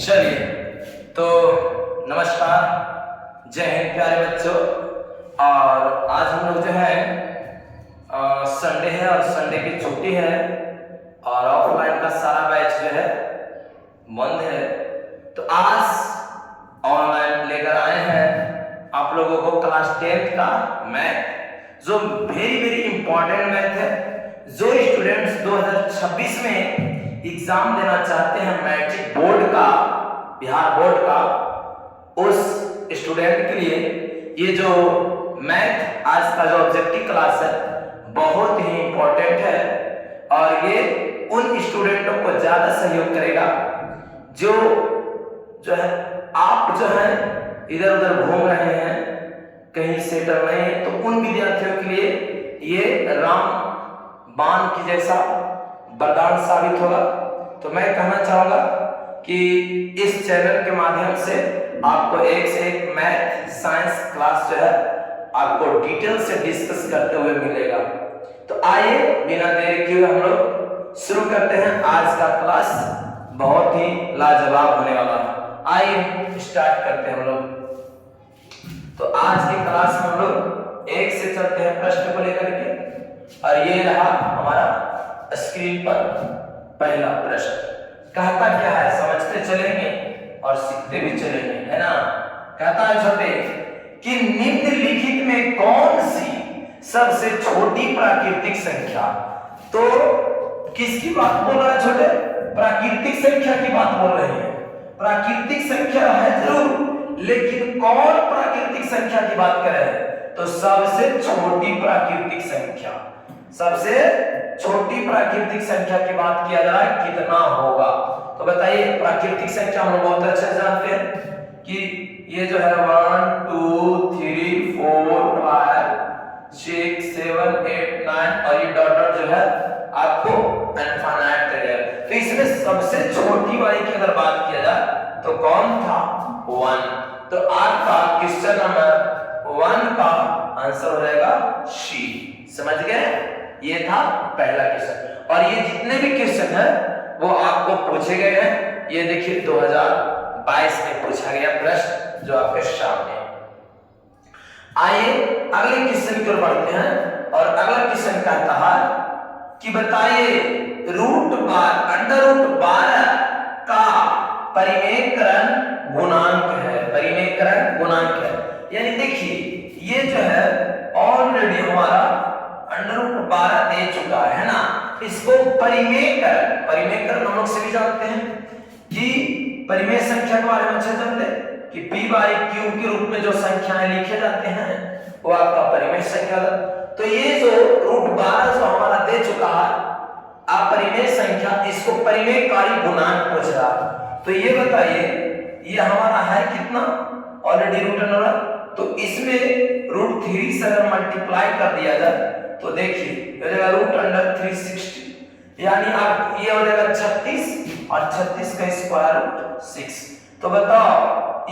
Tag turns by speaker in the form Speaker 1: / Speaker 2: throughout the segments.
Speaker 1: चलिए तो नमस्कार, जय हिंद प्यारे बच्चों। और आज हम लोग जो है संडे है और संडे की छुट्टी है और ऑफलाइन का सारा बैच जो है बंद है, तो आज ऑनलाइन लेकर आए हैं आप लोगों को क्लास 10th का मैथ, जो वेरी इंपॉर्टेंट मैथ है। जो स्टूडेंट्स 2026 में एग्जाम देना चाहते हैं मैट्रिक बोर्ड का, बिहार बोर्ड का, उस स्टूडेंट के लिए ये जो मैथ आज का जो ऑब्जेक्टिव क्लास है बहुत ही इंपॉर्टेंट है और ये उन स्टूडेंटों को ज्यादा सहयोग करेगा जो है आप जो है इधर उधर घूम रहे हैं, कहीं सेटल नहीं है, तो उन विद्यार्थियों के लिए ये राम बाण की जैसा वरदान साबित होगा। तो मैं कहना चाहूंगा कि इस चैनल के माध्यम से आपको एक से एक मैथ साइंस क्लास जो है आपको डिटेल से डिस्कस करते हुए मिलेगा। तो आइए बिना देरी किए हम लोग शुरू करते हैं। आज का क्लास बहुत ही लाजवाब होने वाला है। आइए स्टार्ट करते हैं हम लोग। तो आज की क्लास में हम लोग एक से चलते हैं प्रश्न को लेकर के, और ये रहा हमारा स्क्रीन पर पहला प्रश्न। कहता क्या है, समझते चलेंगे और सीखते भी चलेंगे, है ना। कहता है छोटे कि निम्नलिखित में कौन सी सबसे छोटी प्राकृतिक संख्या, तो किसकी बात बोल रहा है छोटे? प्राकृतिक संख्या की बात बोल रही है। प्राकृतिक संख्या है जरूर, लेकिन कौन प्राकृतिक संख्या की बात कर रहे हैं? तो सबसे छोटी प्राकृतिक संख्या, सबसे छोटी प्राकृतिक संख्या की बात किया जा रहा है, कितना होगा? तो बताइए, प्राकृतिक संख्या हम लोग बहुत अच्छे से जानते हैं कि ये जो है 1 2 3 4 5 6 7 8 9 और ये डॉट डॉट जो है आपको इनफाइनाइट तक है। तो इसमें सबसे छोटी वाली की अगर बात किया जाए तो कौन था? 1। तो आपका क्वेश्चन नंबर 1 का आंसर हो जाएगा सी। समझ गए? ये था पहला क्वेश्चन। और ये जितने भी क्वेश्चन है वो आपको पूछे गए हैं। ये देखिए 2022 में पूछा गया प्रश्न जो आपके सामने। आइए अगले क्वेश्चन की ओर बढ़ते हैं और अगला क्वेश्चन कहता है कि बताइए अंडर रूट 12 का परिमेयकरण गुणांक है। परिमेयकरण गुणांक है, यानी देखिए ये जो है ऑलरेडी हमारा अंडर रूट 12 दे चुका है ना। इसको परिमेयकरण हम लोग सभी जानते हैं कि परिमेय संख्या के बारे में अच्छे जानते हैं कि p/q के रूप में जो संख्याएं लिखे जाते हैं वो आपका परिमेय संख्या। तो ये जो रूट 12 जो हमारा दे चुका है अपरिमेय संख्या, इसको परिमेयकारी गुणांक पूछ रहा। तो ये बताइए ये हमारा है कितना? ऑलरेडी रूट अंडर, तो इसमें √3 से अगर मल्टीप्लाई कर दिया जाए तो देखिए हो जाएगा √360, यानी आप ये हो जाएगा 36 और 36 का स्क्वायर रूट 6। तो बताओ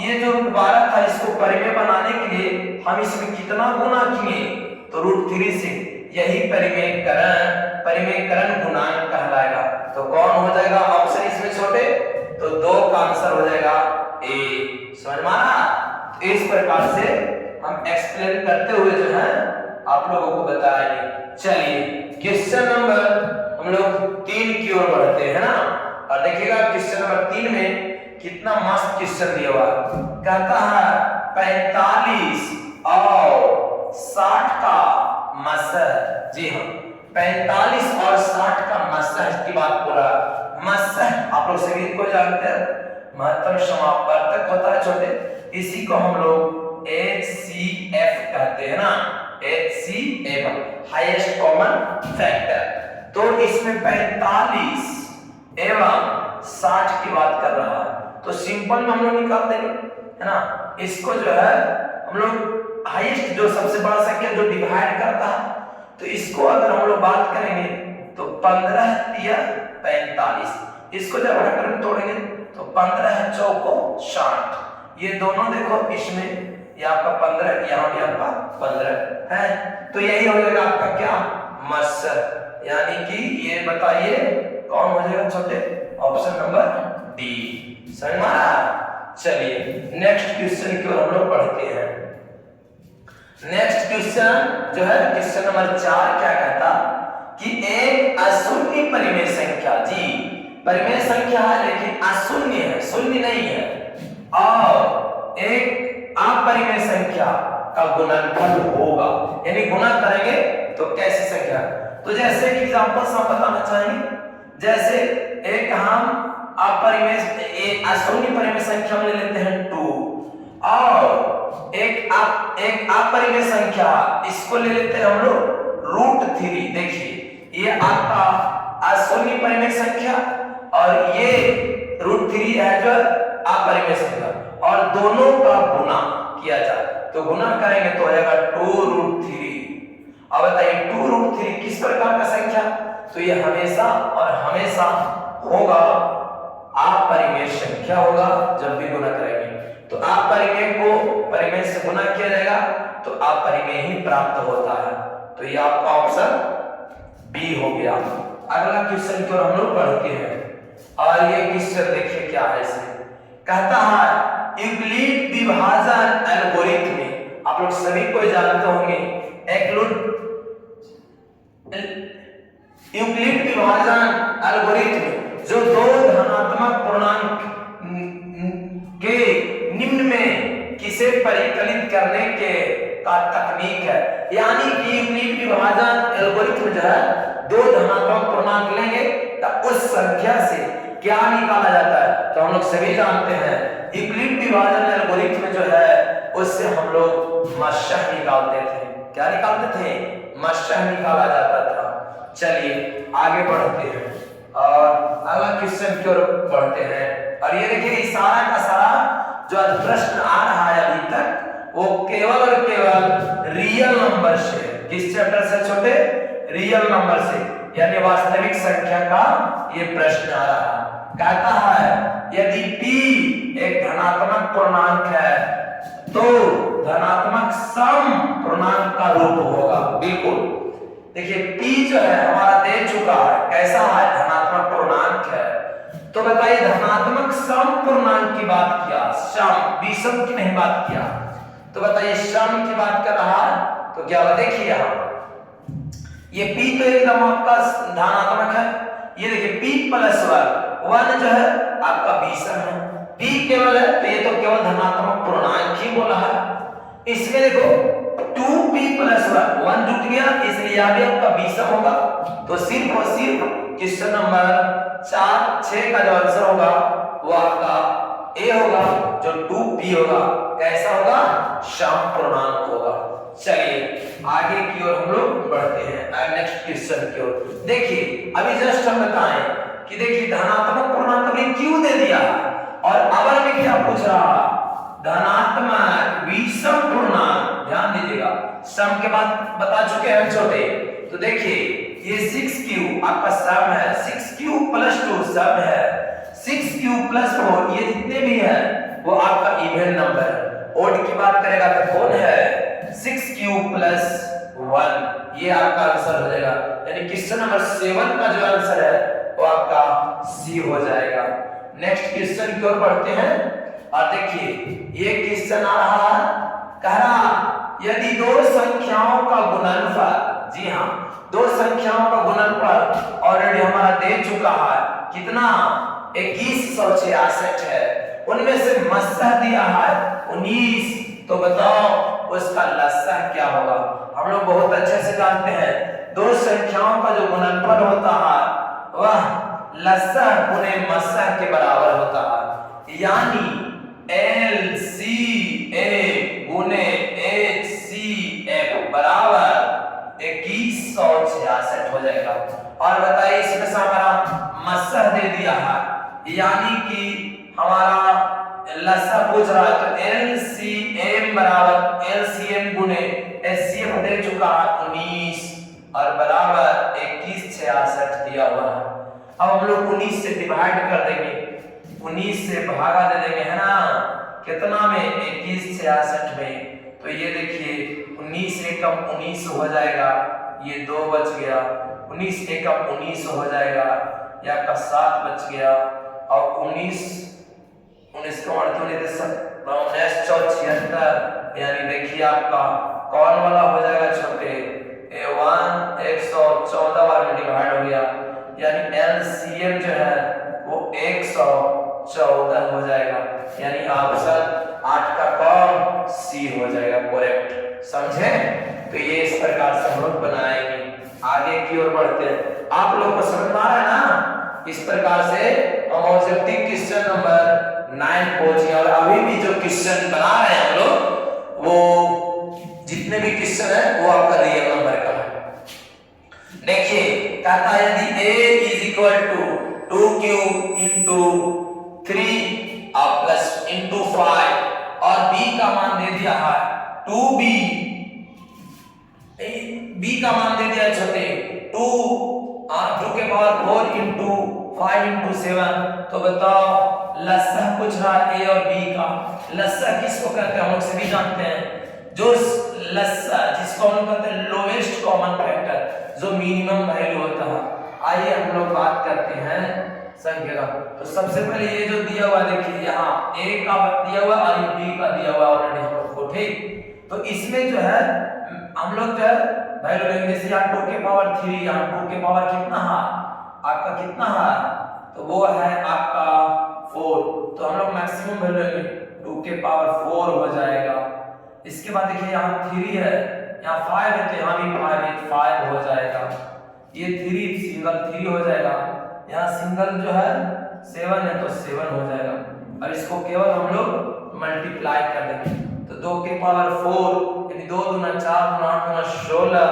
Speaker 1: ये जो √12 था इसको परिमेय बनाने के लिए हम इसमें कितना गुना किए? तो √3 से। यही परिमेयकरण गुणांक कहलाएगा। तो कौन हो जाएगा ऑप्शन इसमें छोटे? तो 2 का आंसर हो जाएगा ए। समझ में आना? तो इस प्रकार से हम एक्सप्लेन करते हुए जो है आप लोगों को बताएंगे। चलिए क्वेश्चन नंबर हम लोग 3 की ओर बढ़ते हैं ना, और देखिएगा क्वेश्चन नंबर 3 में कितना मस्त क्वेश्चन दिया हुआ। कहता है 45 और 60 का मसह। जी हाँ, 45 और 60 का मसह की बात हो रहा है। मसह आप लोग सभी को जानते हैं, महत्तम समापवर्तक होता है छोटे, इसी को हम लोग HCF कहते हैं ना। HCF highest common factor. तो इसमें 45 एवं 60 की बात कर रहा है, तो सिंपल में हम लोग निकाल देंगे, है ना। इसको जो है हम लोग हाईएस्ट जो सबसे बड़ा संख्या जो डिवाइड करता है, तो इसको अगर हम लोग बात करेंगे तो 15 या 45, इसको जब हटा कर तोड़ेंगे तो 15 चौको 60। ये दोनों देखो, इसमें ये आपका 15, यहाँ भी आपका 15 है। तो यही हो जाएगा आपका क्या? मसह। यानी कि ये बताइए कौन हो जाएगा छोटे? Option number D. समझ में आ रहा? चलिए नेक्स्ट क्वेश्चन की ओर हम लोग बढ़ते हैं। नेक्स्ट क्वेश्चन जो है क्वेश्चन नंबर 4 क्या कहता कि एक अशून्य परिमेय संख्या, जी परिमेय संख्या है लेकिन अशून्य है, शून्य नहीं है, और एक अपरिमेय संख्या का गुणनफल होगा, यानी गुणा करेंगे तो कैसी संख्या। तो जैसे कि एग्जांपल्स हम बताना चाहेंगे, जैसे एक हम अपरिमेय अशून्य परिमेय संख्या में ले लेते हैं 2, और एक अपरिमेय संख्या इसको ले लेते हैं हम लोग √3। देखिए ये आपका अशून्य परिमेय संख्या और ये √3 है जो अपरिमेय संख्या, और दोनों का गुणा किया जाए तो गुणा करेंगे तो आएगा 2√3। अब बताइए 2√3 किस प्रकार का संख्या, तो ये हमेशा और हमेशा होगा अपरिमेय संख्या होगा जब भी गुणा करेंगे। तो अपरिमेय को परिमेय से गुणा किया जाएगा तो अपरिमेय ही प्राप्त होता है। तो ये आपका ऑप्शन बी हो गया। अगला क्वेश्चन की ओर हम लोग बढ़ते हैं, और ये क्वेश्चन देखिए क्या है। इसे कहता है यूक्लिड विभाजन एल्गोरिथम में, आप लोग सभी को जानते होंगे यूक्लिड विभाजन एल्गोरिथम जो दो धनात्मक पूर्णांक के निम्न में किसे परिकलित करने के का तकनीक है। यानी कि यूक्लिड विभाजन एल्गोरिथम जो है दो धनात्मक पूर्णांक लेंगे तो उस संख्या से क्या निकाला जाता है। तो हम लोग सभी जानते हैं यूक्लिड विभाजन एल्गोरिथम जो है उससे हम लोग मशह निकालते थे। क्या निकालते थे? मशह निकाला जाता था। चलिए आगे बढ़ते हैं और अगला क्वेश्चन की ओर बढ़ते हैं, और ये देखिए सारा का सारा जो प्रश्न आ रहा है अभी तक वो केवल और केवल रियल नंबर से, किस चैप्टर से छोटे? रियल नंबर से, यानी वास्तविक संख्या का ये प्रश्न आ रहा है। कहता है यदि p एक धनात्मक पूर्णांक है तो धनात्मक सम पूर्णांक का रूप होगा। बिल्कुल देखिए p जो है हमारा दे चुका है, कैसा है? धनात्मक पूर्णांक है। तो बताइए धनात्मक सम पूर्णांक की बात किया, सम विषम की नहीं बात किया। तो बताइए सम की बात कर रहा है तो क्या होगा? देखिए यहाँ ये p तो एकदम आपका धनात्मक है, ये देखिए p + 1 जो है आपका विषम है, p केवल है तो ये तो केवल धनात्मक पूर्णांक ही बोला है। इसमें देखो 2p + 1 जुट गया, इसलिए यहां भी आपका विषम होगा। तो सिर्फ और सिर्फ क्वेश्चन नंबर 4-6 का जो आंसर होगा वो आपका ए होगा, जो 2p होगा कैसा होगा? सम पूर्णांक होगा। चलिए आगे की ओर हम लोग बढ़ते हैं नेक्स्ट क्वेश्चन की ओर। देखिए अभी जस्ट हम बताएं कि देखिए धनात्मक पूर्णांक हमने क्यों दे दिया, और अवर में क्या पूछ रहा? धनात्मक विषम पूर्णांक। ध्यान दीजिएगा सम के बाद बता चुके हैं छोटे। तो देखिए ये 6q आपका सम है, 6q + 2 सम है, 6q + 4 ये जितने भी है वो आपका इवन नंबर है। ओड की बात करेगा तो कौन है? 6q + 1 ये आपका आंसर हो जाएगा। यानी क्वेश्चन नंबर 7 का जो आंसर है वो आपका सी हो जाएगा। नेक्स्ट क्वेश्चन की ओर बढ़ते हैं, और देखिए ये क्वेश्चन आ रहा है, कह रहा यदि दो संख्याओं का गुणनफल, जी हाँ दो संख्याओं का गुणनफल ऑलरेडी हमारा दे चुका है, कितना? 2166 है, उनमें से मस्सह दिया है 19, तो बताओ उसका लसाह क्या होगा? हम लोग बहुत अच्छे से जानते हैं दो संख्याओं का जो गुणनफल होता है वह लसाह गुणे मस्सह के बराबर होता है, यानी LCM गुणे HCF बराबर 2166 हो जाएगा। और बताइए इसमें से हमारा मस्सह दे दिया है, यानी कि हमारा लसाह पूछ रहा है तो LCM बराबर LCM गुणे HCF दे चुका है 19 और बराबर 2166 दिया हुआ है। अब हम लोग 19 से डिवाइड कर देंगे, 19 से भागा दे देंगे, है ना? कितना में? 2166 में। तो ये देखिए 19 एकम 19 हो जाएगा, ये 2 बच गया, 19 एकम 19 हो जाएगा, या का 7 बच गया, और 19 को 76 यानी देखिए आपका कौन वाला हो जाएगा छोटे A1 114 बार में डिवाइड हो गया, यानी LCM जो है वो 114 हो जाएगा, यानी ऑप्शन 8 का कौन सी हो जाएगा करेक्ट। समझे? तो ये इस प्रकार से हम लोग बनाएंगे। आगे की ओर बढ़ते हैं। आप लोग को समझ में आ रहा है ना? इस प्रकार से हम ऑब्जेक्टिव क्वेश्चन नंबर 9 पहुंचे और अभी भी जो क्वेश्चन बना रहे हैं हम लोग वो जितने भी क्वेश्चन है वो आपका रियल नंबर का है। देखिए कहता है यदि a is equal to 2q into 3 plus into 5 और b का मान दे दिया है 2b, b का मान दे दिया छोटे 2 के पावर 4 इंटू 5 इंटू 7, तो बताओ लस्सा पूछ रहा है a और b का। लस्सा किसको कहते हैं हम लोग सभी जानते हैं, जो लस्सा जिसको हम कहते हैं लोएस्ट कॉमन फैक्टर, जो मिनिमम वैल्यू होता है। आइए हम लोग बात करते हैं संख्या का। तो सबसे पहले ये जो दिया हुआ देखिए यहाँ a का दिया हुआ और b का दिया हुआ ऑलरेडी हम लोग को, ठीक। तो इसमें जो है हम लोग जो है वैल्यू लेंगे, जैसे यहाँ 2 के पावर 3, यहाँ 2 के पावर कितना है आपका, कितना है तो वो है आपका 4, तो हम लोग मैक्सिमम वैल्यू लेंगे 2 के पावर 4 हो जाएगा। इसके बाद देखिए यहाँ 3 है, यहाँ 5 है तो यहाँ भी 5 हो जाएगा। ये 3 सिंगल 3 हो जाएगा, यहाँ सिंगल जो है 7 है तो 7 हो जाएगा। अब इसको केवल हम लोग मल्टीप्लाई कर देंगे, तो 2 के पावर 4 यानी 2 दूना 4 दूना 8 दूना 16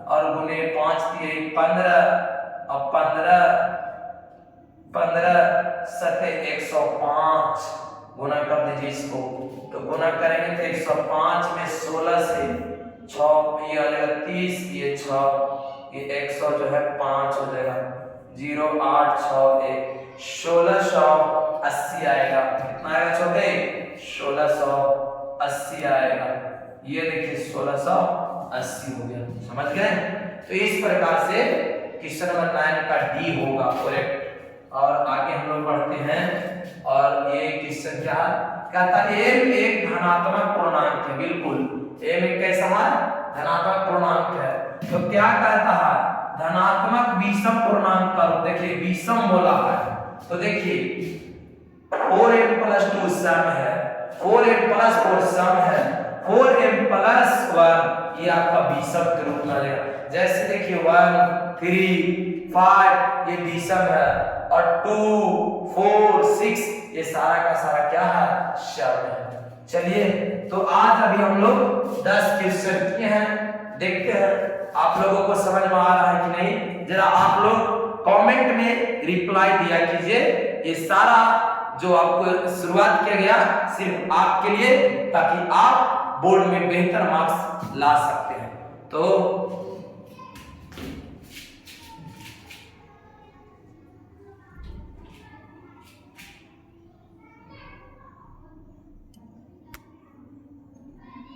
Speaker 1: और गुने 5 3 15 और 15 7 105 गुना कर दीजिए इसको। तो गुना करेंगे तो 105 में 16 से 6 ये आ जाएगा 30, ये 6 ये 100 जो है 5 हो जाएगा 0 8 6 1 1680 आएगा। कितना आएगा छोटे 1680 आएगा। ये देखिए 1680 हो गया। समझ गए? तो इस प्रकार से क्वेश्चन नंबर 9 का डी होगा करेक्ट। और आगे हम लोग बढ़ते हैं और ये क्वेश्चन क्या कहता है, m एक धनात्मक पूर्णांक है। बिल्कुल m एक कैसा है, धनात्मक पूर्णांक है। तो क्या कहता है, धनात्मक विषम पूर्णांक का रूप। देखिए विषम बोला है तो देखिए 4m + 2 सम है, 4m + 4 सम है, 4m + 1 ये आपका विषम के रूप में आ जाएगा। जैसे देखिए 1 3 5 ये विषम है और 2 4 6 ये सारा का सारा क्या है, सम है। चलिए तो आज अभी हम लोग 10 क्वेश्चन किए हैं, देखते हैं आप लोगों को समझ में आ रहा है कि नहीं। जरा आप लोग कमेंट में रिप्लाई दिया कीजिए। ये सारा जो आपको शुरुआत किया गया सिर्फ आपके लिए, ताकि आप बोर्ड में बेहतर मार्क्स ला सकते हैं। तो